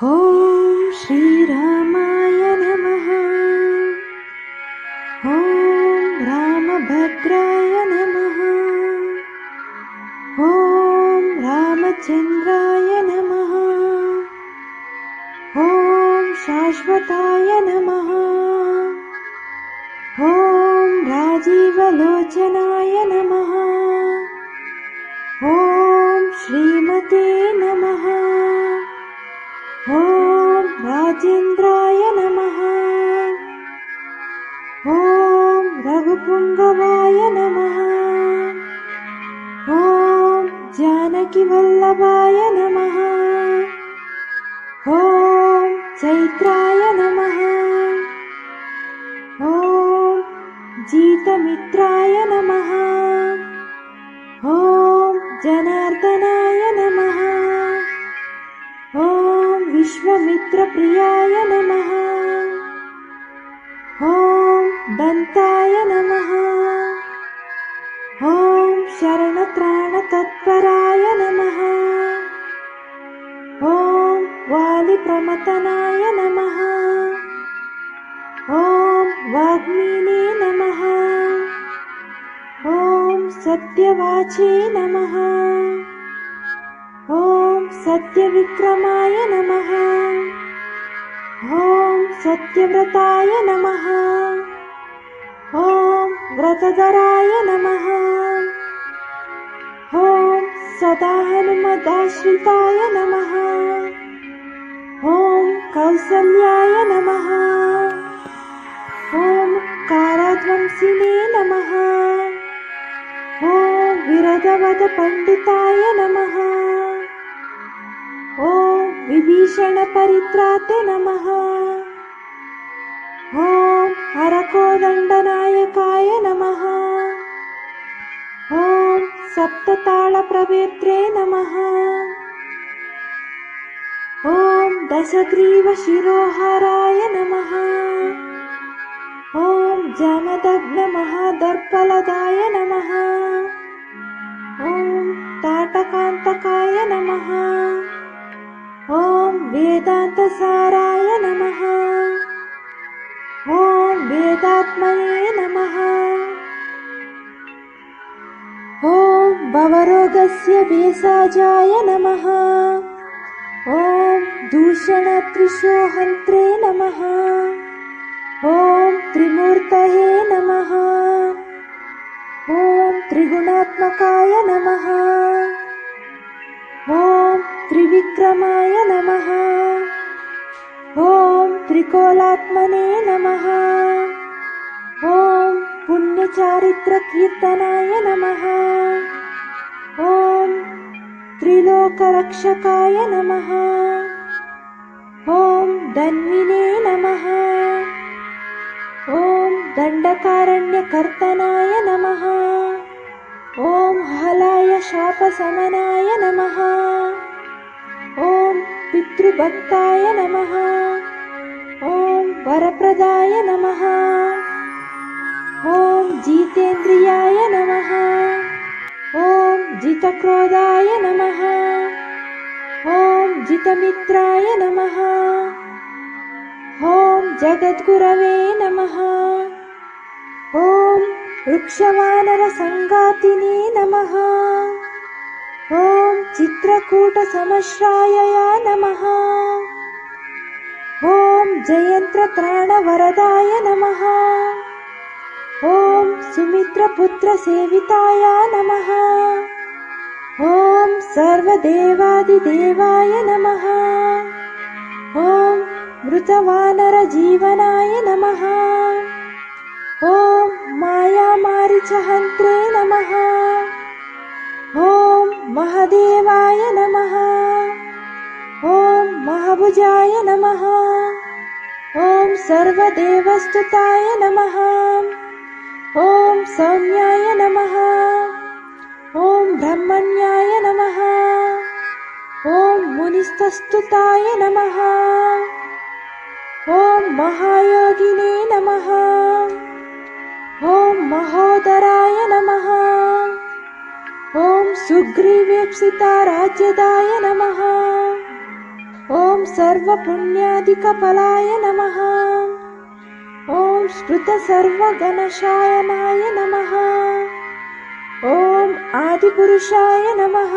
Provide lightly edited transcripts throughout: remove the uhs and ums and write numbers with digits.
ॐ श्रीरामाय नमः। ॐ रामभद्राय नमः। ॐ रामचन्द्राय नमः। ॐ शाश्वताय नमः। ॐ राजीवलोचनाय नमः। ॐ श्रीमते नमः। ॐ राजेन्द्राय नमः। ॐ रघुपुङ्गवाय नमः। ॐ जानकीवल्लभाय नमः। ॐ चैत्राय नमः। ॐ जीतमित्राय नमः। ॐ जनार्दनाय नमः। ॐ विश्वामित्रप्रियाय नमः। ॐ दन्ताय नमः। ॐ शरणत्राणतत्पराय नमः। ॐ वालिप्रमथनाय नमः। ॐ वाग्मीने नमः। ॐ सत्यवाचे नमः। ॐ सत्यविक्रमाय नमः। ॐ सत्यव्रताय नमः। ॐ व्रतधराय नमः। ॐ सदा हनुमदाश्रिताय नमः। ॐ कौसल्याय नमः। ॐ काराध्वंसिने नमः। ॐ विरधवदपण्डिताय नमः। ॐ विभीषणपरित्राते नमः। ॐ हरकोदण्डनायकाय नमः। ॐ सप्ततालप्रवेत्रे नमः। ॐ दशग्रीवशिरोहाराय नमः। ॐ जमदग्नमहादर्पलदाय नमः। ॐ ताटकान्तकाय नमः। ॐ वेदान्तसाराय नमः। ॐ वेदात्मने नमः। ॐ भवरोगस्य भेषजाय नमः। ॐ दूषणत्रिशोहन्त्रे नमः। ॐ त्रिमूर्तये नमः। ॐ त्रिगुणात्मकाय नमः। ॐ त्रिविक्रमाय नमः। ॐ त्रिकोलात्मने नमः। ॐ पुण्यचारित्रकीर्तनाय नमः। ॐ त्रिलोकरक्षकाय नमः। ॐ धन्विने नमः। ॐ दण्डकारण्यकर्तनाय नमः। ॐ हलाय शापशमनाय नमः। ॐ पितृभक्ताय नमः। ॐ वरप्रदाय नमः। ॐ जितेन्द्रियाय नमः। ॐ जितक्रोधाय नमः। ॐ जितमित्राय नमः। ॐ जगद्गुरवे नमः। ॐ वृक्षवानरसङ्गातिने नमः। ॐ चित्रकूटसमश्रायया नमः। ॐ जयन्त्रत्राणवरदाय नमः। ॐ सुमित्रपुत्रसेविताय नमः। ॐ सर्वदेवादिदेवाय नमः। ॐ मृतवानरजीवनाय नमः। ॐ मायामारीचहन्त्रे नमः। ॐ महादेवाय नमः। ॐ महाभुजाय नमः। ॐ सर्वदेवस्तुताय नमः। ॐ सौम्याय नमः। ॐ ब्रह्मण्याय नमः। ॐ मुनिस्तस्तुताय नमः। ॐ महायोगिने नमः। ॐ महोदराय नमः। ॐ सुग्रीवेप्सिता राज्यदाय नमः। ॐ सर्वपुण्यादिकफलाय नमः। ॐ श्रुतसर्वगणशायनाय नमः। ॐ आदिपुरुषाय नमः।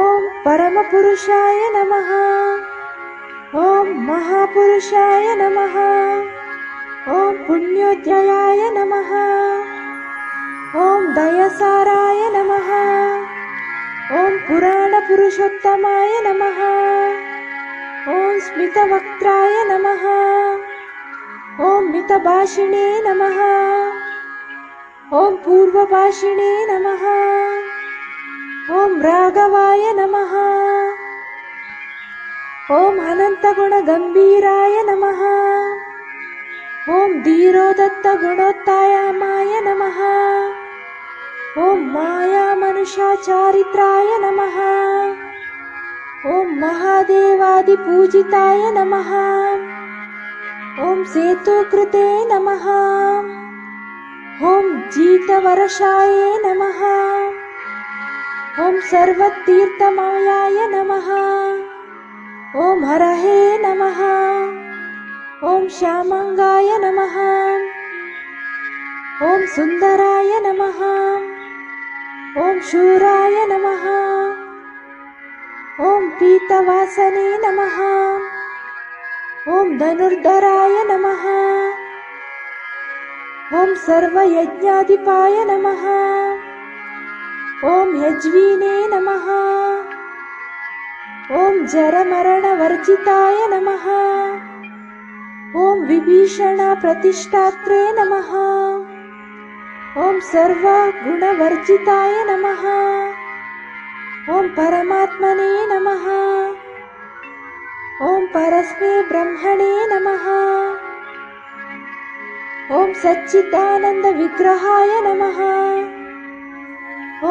ॐ परमपुरुषाय नमः। ॐ महापुरुषाय नमः। ॐ पुण्योदयाय नमः। ॐ दयसाराय नमः। ॐ पुराणपुरुषोत्तमाय नमः। ॐ स्मितवक्त्राय नमः। ॐ मितभाषिणे नमः। ॐ पूर्वभाषिणे नमः। ॐ राघवाय नमः। ॐ अनन्तगुणगम्भीराय नमः। ॐ धीरोदत्तगुणोत्तायामाय नमः। ॐ मायामनुषाचारित्राय नमः। ॐ महादेवादिपूजिताय नमः। ॐ सेतुकृते नमः। ॐ जीतवर्षाय नमः। ॐ सर्वतीर्थमयाय नमः। ॐ हरहे नमः। ॐ श्यामङ्गाय नमः। ॐ सुन्दराय नमः। ॐ शूराय नमः। ॐ पीतवासने नमः। ॐ धनुर्धराय नमः। ॐ सर्वयज्ञाधिपाय नमः। ॐ यज्वीने नमः। ॐ जरमरणवर्जिताय नमः। ॐ विभीषणप्रतिष्ठात्रे नमः। ॐ सर्वगुणवर्जिताय नमः। ॐ परमात्मने नमः। ॐ परस्मै ब्रह्मणे नमः। ॐ सच्चिदानन्दविग्रहाय नमः।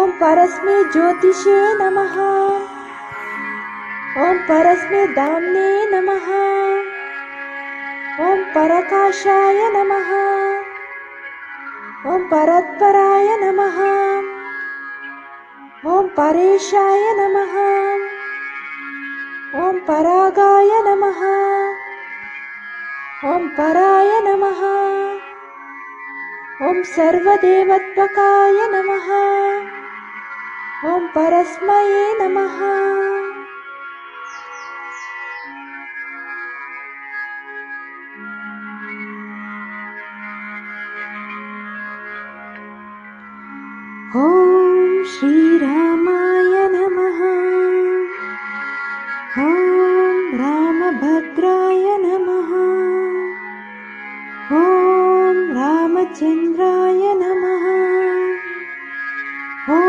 ॐ परस्मै ज्योतिषे नमः। ॐ परस्मै धाम्ने नमः। ॐ परकाशाय नमः। ॐ परत्पराय नमः। ॐ परेशाय नमः। ॐ परागाय नमः। ॐ पराय नमः। ॐ सर्वदेवत्वकाय नमः। ॐ परस्मये नमः। ॐ श्रीरामाय नमः। ॐ रामभद्राय नमः। ॐ रामचन्द्राय नमः। ॐ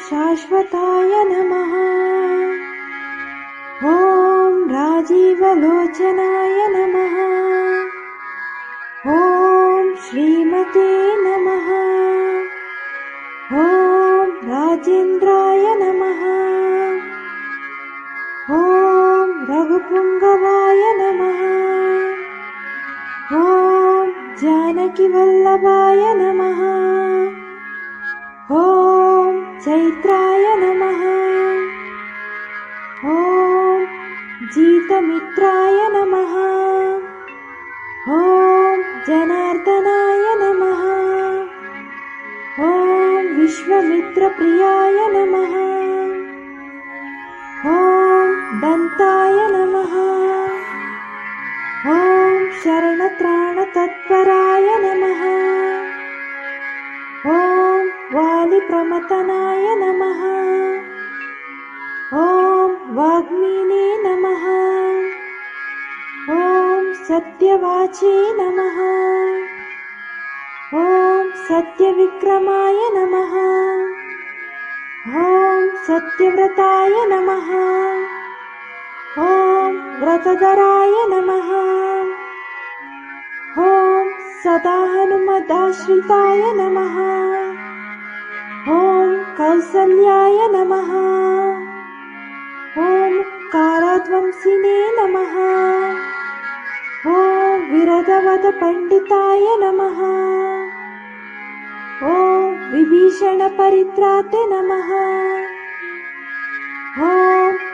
शाश्वताय नमः। ॐ राजीवलोचनाय नमः। ॐ श्रीमते नमः। ॐ राजेन्द्राय नमः। ॐ रघुपुङ्गवाय नमः। ॐ जानकीवल्लभाय नमः। ॐ चैत्राय नमः। ॐ जीतमित्राय नमः। ॐ जनार्दनाय नमः। ॐ विश्वमित्रप्रियाय नमः। ॐ दन्ताय नमः। ॐ शरणत्राणतत्पराय नमः। ॐ वालिप्रमथनाय नमः। ॐ वाग्मीने नमः। ॐ सत्यवाचे नमः। ॐ सत्यविक्रमाय नमः। ॐ सत्यव्रताय नमः। ॐ व्रतधराय नमः। ॐ सदा हनुमदाश्रिताय नमः। ॐ कौसल्याय नमः। ॐ काराध्वंसिने नमः। ॐ विरधवदपण्डिताय नमः। ॐ विभीषणपरित्राते नमः। ॐ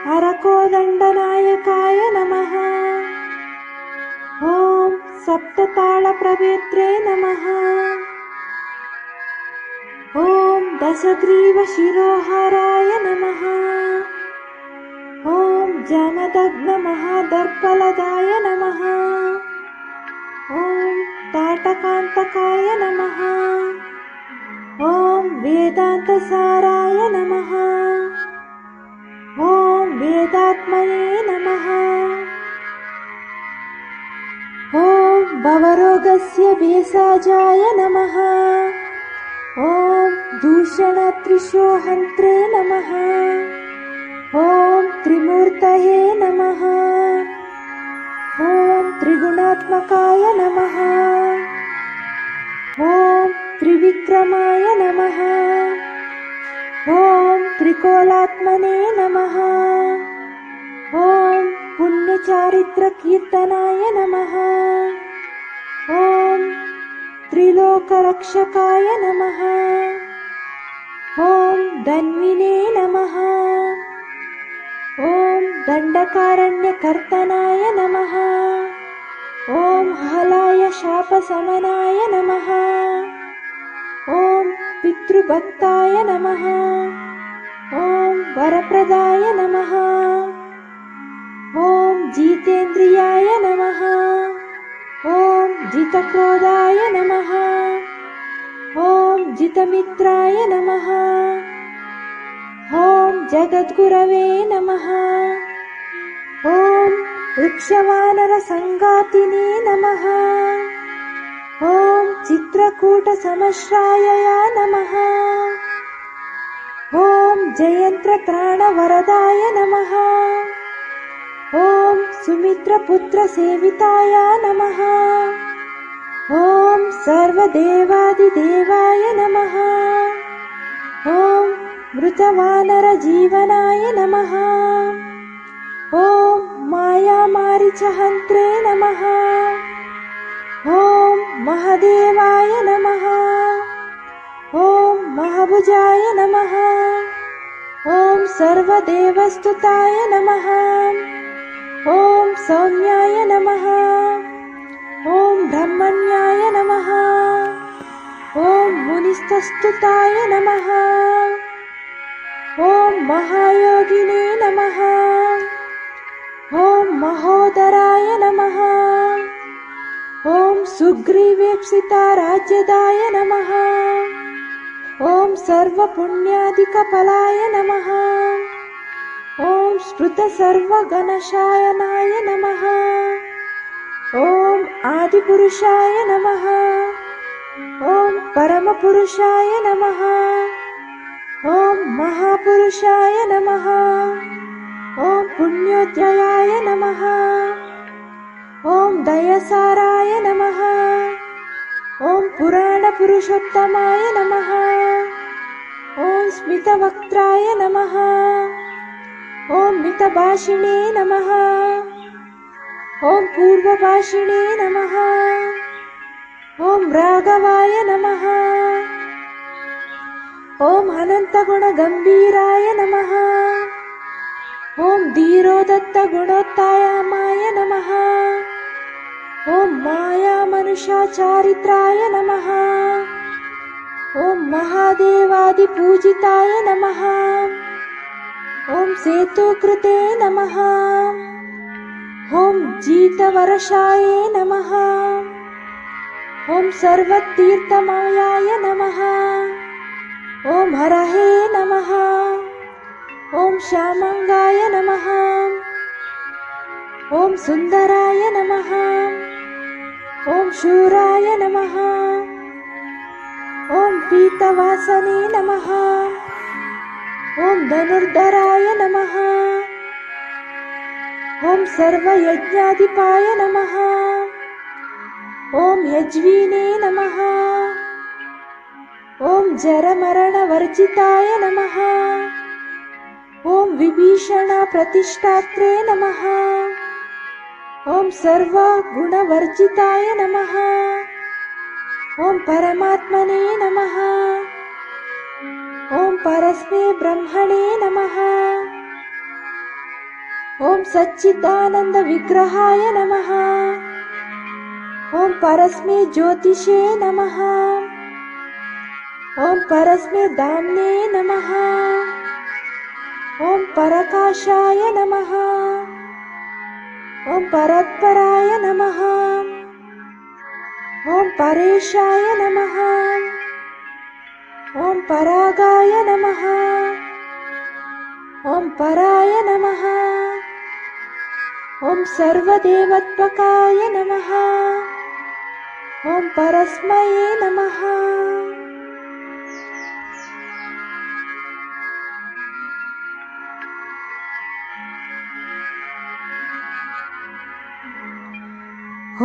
हरको सप्तदण्डनायकाय नमः। ॐ सप्ततालप्रवेत्रे नमः। ॐ दशग्रीवशिरोहाराय नमः। ॐ जमदग्नमहादर्पलदाय नमः। ॐ ताटकान्तकाय नमः। ॐ वेदान्तसाराय नमः। ॐ वेदात्मने नमः। ॐ भवरोगस्य भेषजाय नमः। ॐ दूषणत्रिशोहन्त्रे नमः। ॐ त्रिमूर्तये नमः। ॐ त्रिगुणात्मकाय नमः। ॐ त्रिविक्रमाय नमः। ॐ त्रिकोलात्मने नमः। ॐ पुण्यचारित्रकीर्तनाय नमः। ॐ त्रिलोकरक्षकाय नमः। ॐ धन्विने नमः। ॐ दण्डकारण्यकर्तनाय नमः। ॐ हलाय शापशमनाय नमः। ॐ पितृभक्ताय नमः। ॐ वरप्रदाय नमः। ॐ जितेन्द्रियाय नमः। ॐ जितक्रोधाय नमः। ॐ जितमित्राय नमः। ॐ जगद्गुरवे नमः। ॐ वृक्षवानरसङ्गातिने नमः। ॐ चित्रकूटसमश्रायया नमः। ॐ जयन्त्रत्राणवरदाय नमः। ॐ सुमित्रपुत्रसेविताय नमः। ॐ सर्वदेवादिदेवाय नमः। ॐ मृतवानरजीवनाय नमः। ॐ मायामारीचहन्त्रे नमः। ॐ महदेवाय नमः। ॐ महभुजाय नमः। ॐ सर्वदेवस्तुताय नमः। ॐ सौम्याय नमः। ॐ ब्रह्मण्याय नमः। ॐ मुनिस्तस्तुताय नमः। ॐ महायोगिने नमः। ॐ महोदराय नमः। ॐ सुग्रीवेप्सिताराज्यदाय नमः। ॐ सर्वपुण्यादिकफलाय नमः। ॐ स्मृतसर्वगणशायनाय नमः। ॐ आदिपुरुषाय नमः। ॐ परमपुरुषाय नमः। ॐ महापुरुषाय नमः। ॐ पुण्योदयाय नमः। ॐ दयसाराय नमः। ॐ पुराणपुरुषोत्तमाय नमः। ॐ स्मितवक्त्राय नमः। ॐ मितभाषिणे नमः। ॐ पूर्वभाषिणे नमः। ॐ राघवाय नमः। ॐ अनन्तगुणगम्भीराय नमः। ॐ धीरोदत्तगुणोत्तायामाय नमः। ॐ मायामनुषाचारित्राय नमः। ॐ महादेवादिपूजिताय नमः। ॐ सेतुकृते नमः। ॐ जीतवर्षाय नमः। ॐ सर्वतीर्थमयाय नमः। ॐ हरहे नमः। ॐ श्यामङ्गाय नमः। ॐ सुन्दराय नमः। ॐ शूराय नमः। ॐ पीतवासने नमः। ॐ धनुर्धराय नमः। ॐ सर्वयज्ञाधिपाय नमः। ॐ यज्वीने नमः। ॐ जरमरणवर्जिताय नमः। ॐ विभीषणप्रतिष्ठात्रे नमः। ॐ सर्वगुणवर्जिताय नमः। ॐ परमात्मने नमः। ॐ परस्मै ब्रह्मणे नमः। ॐ सच्चिदानंद विग्रहाय नमः। ॐ परस्मै ज्योतिषे नमः। ॐ परस्मै धाम्ने नमः। ॐ परकाशाय नमः। ॐ परत्पराय नमः। ॐ परेशाय नमः। ॐ परागाय नमः। ॐ पराय नमः। ॐ सर्वदेवत्वकाय नमः। ॐ परस्मै नमः।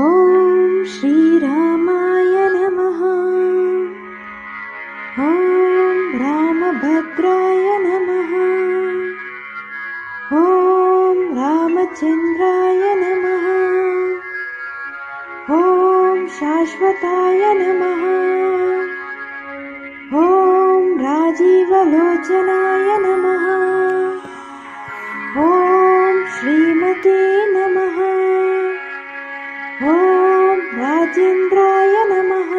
ॐ श्रीरामाय नमः। ॐ रामभद्राय नमः। ॐ रामचन्द्राय नमः। ॐ शाश्वताय नमः। ॐ राजीवलोचनाय नमः। ॐ श्रीमते नमः। ॐ राजेन्द्राय नमः।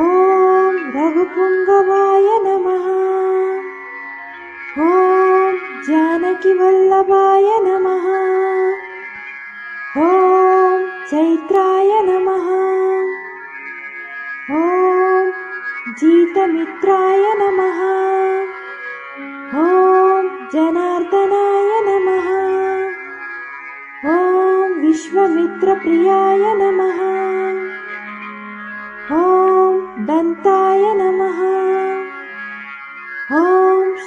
ॐ रघुपुङ्गवाय नमः। ॐ जानकीवल्लभाय नमः। ॐ चैत्राय नमः। ॐ जीतमित्राय नमः। ॐ जनार्दनाय नमः। ॐ विश्वमित्रप्रियाय नमः। ॐ दन्ताय नमः। ॐ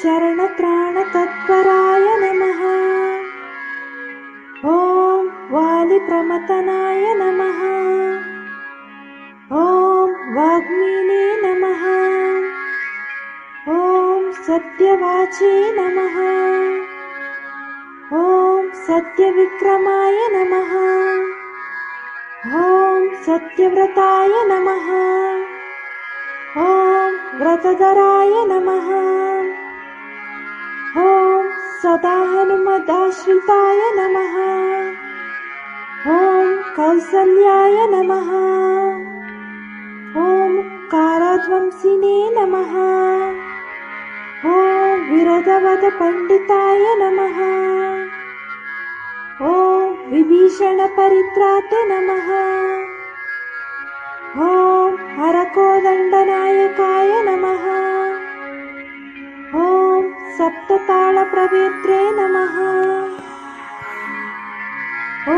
शरणत्राणतत्पराय नमः। ॐ वालिप्रमथनाय नमः। ॐ वाग्मीने नमः। ॐ सत्यवाचे नमः। ॐ सत्यविक्रमाय नमः। ॐ सत्यव्रताय नमः। ॐ व्रतधराय नमः। ॐ सदा हनुमदाश्रिताय नमः। ॐ कौसल्याय नमः। ॐ काराध्वंसिने नमः। ॐ विरधवदपण्डिताय नमः। ॐ विभीषणपरित्राते नमः। ॐ हरकोदण्डनायकाय नमः। ॐ सप्ततालप्रवेत्रे नमः। ॐ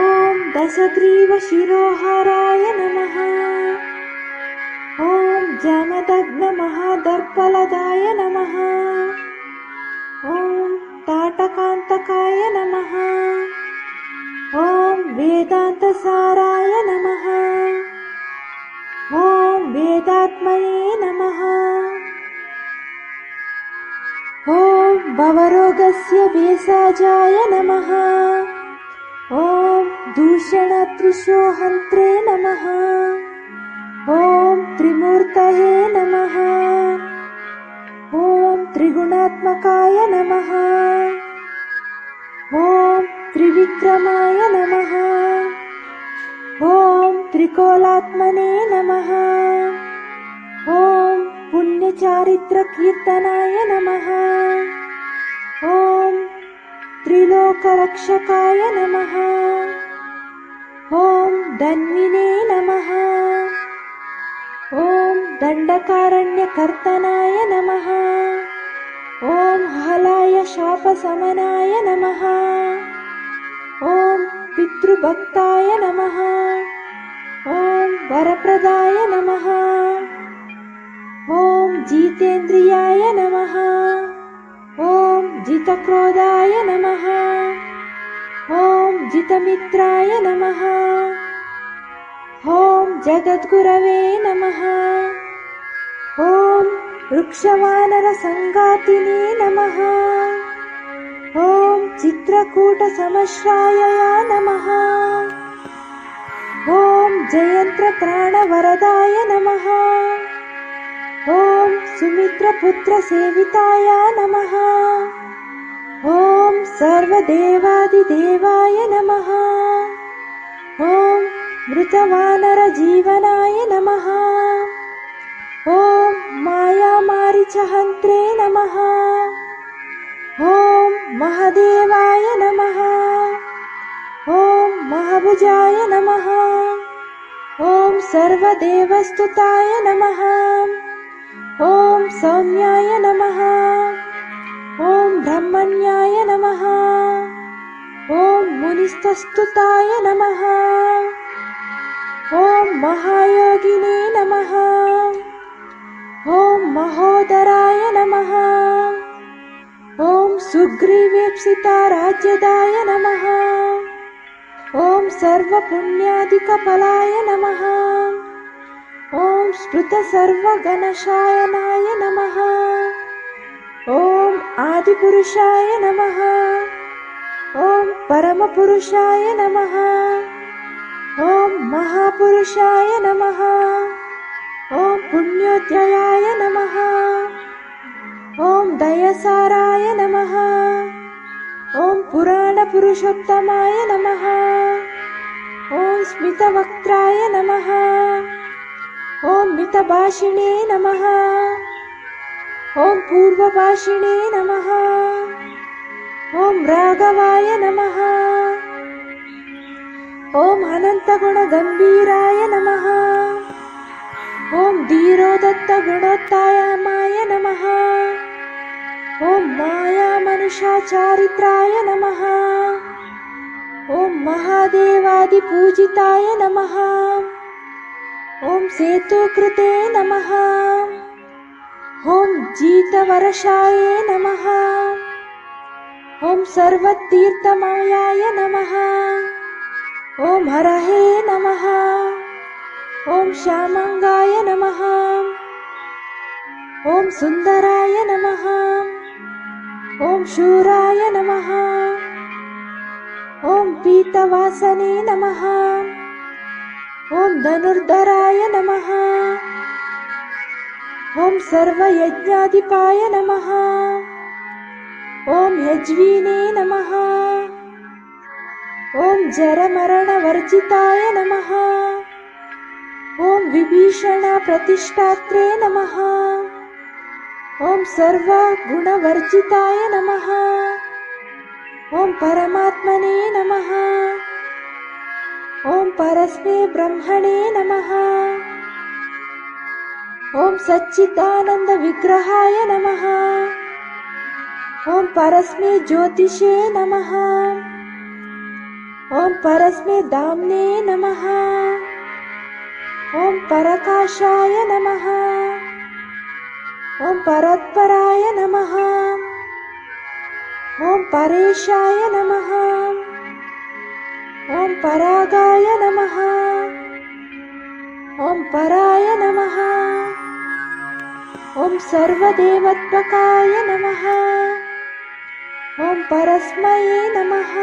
दशग्रीवशिरोहाराय नमः। ॐ जमदग्नमहादर्पलदाय नमः। ॐ ताटकान्तकाय नमः। ॐ वेदान्तसाराय नमः। ॐ वेदात्मने नमः। ॐ भवरोगस्य भेषजाय नमः। ॐ दूषणत्रिशोहन्त्रे नमः। ॐ त्रिमूर्तये नमः। ॐ त्रिगुणात्मकाय नमः। ॐ त्रिविक्रमाय नमः। ॐ त्रिकोलात्मने नमः। ॐ पुण्यचारित्रकीर्तनाय नमः। ॐ त्रिलोकरक्षकाय नमः। ॐ धन्विने नमः। ॐ दण्डकारण्यकर्तनाय नमः। ॐ हलाय शापशमनाय नमः। ॐ पितृभक्ताय नमः। ॐ वरप्रदाय नमः। ॐ जितेन्द्रियाय नमः। ॐ जितक्रोधाय नमः। ॐ जितमित्राय नमः। ॐ जगद्गुरवे नमः। ॐ वृक्षवानरसङ्गातिने नमः। ॐ चित्रकूटसमश्रायया नमः। ॐ जयन्त्रप्राणवरदाय नमः। ॐ सुमित्रपुत्रसेविताय नमः। ॐ सर्वदेवादिदेवाय नमः। ॐ मृतवानरजीवनाय नमः। ॐ मायामारीचहन्त्रे नमः। ॐ महदेवाय नमः। ॐ महाभुजाय नमः। ॐ सर्वदेवस्तुताय नमः। ॐ सौम्याय नमः। ॐ ब्रह्मण्याय नमः। ॐ मुनिस्तस्तुताय नमः। ॐ महायोगिने नमः। ॐ महोदराय नमः। ॐ सुग्रीवेप्सिताराज्यदाय नमः। ॐ सर्वपुण्यादिकफलाय नमः। ॐ श्रुतसर्वगणशायनाय नमः। ॐ आदिपुरुषाय नमः। ॐ परमपुरुषाय नमः। ॐ महापुरुषाय नमः। ॐ पुण्योदयाय नमः। ॐ दयसाराय नमः। ॐ पुराणपुरुषोत्तमाय नमः। ॐ स्मितवक्त्राय नमः। ॐ मितभाषिणे नमः। ॐ पूर्वभाषिणे नमः। ॐ राघवाय नमः। ॐ अनन्तगुणगम्भीराय नमः। ॐ धीरोदत्तगुणोत्तायमाय नमः। ॐ मायामनुषाचारित्राय नमः। ॐ महादेवादिपूजिताय नमः। ॐ सेतुकृते नमः। ॐ जितवर्षाय नमः। ॐ सर्वतीर्थमयाय नमः। ॐ हरहे नमः। ॐ श्यामङ्गाय नमः। ॐ सुन्दराय नमः। ॐ शूराय नमः। ॐ पीतवासने नमः। ॐ धनुर्धराय नमः। ॐ सर्वयज्ञाधिपाय नमः। ॐ यज्वीने नमः। ॐ जरमरणवर्जिताय नमः। ॐ विभीषणप्रतिष्ठात्रे नमः। ॐ सर्वगुणवर्जिताय नमः। ॐ परमात्मने नमः। ॐ परस्मै ब्रह्मणे नमः। ॐ सच्चिदानन्दविग्रहाय नमः। ॐ परस्मै ज्योतिषे नमः। ॐ परस्मै धाम्ने नमः। ॐ परकाशाय नमः। ॐ परात्पराय नमः। ॐ परेशाय नमः। ॐ परागाय नमः। ॐ पराय नमः। ॐ सर्वदेवत्वकाय नमः। ॐ परस्मै नमः।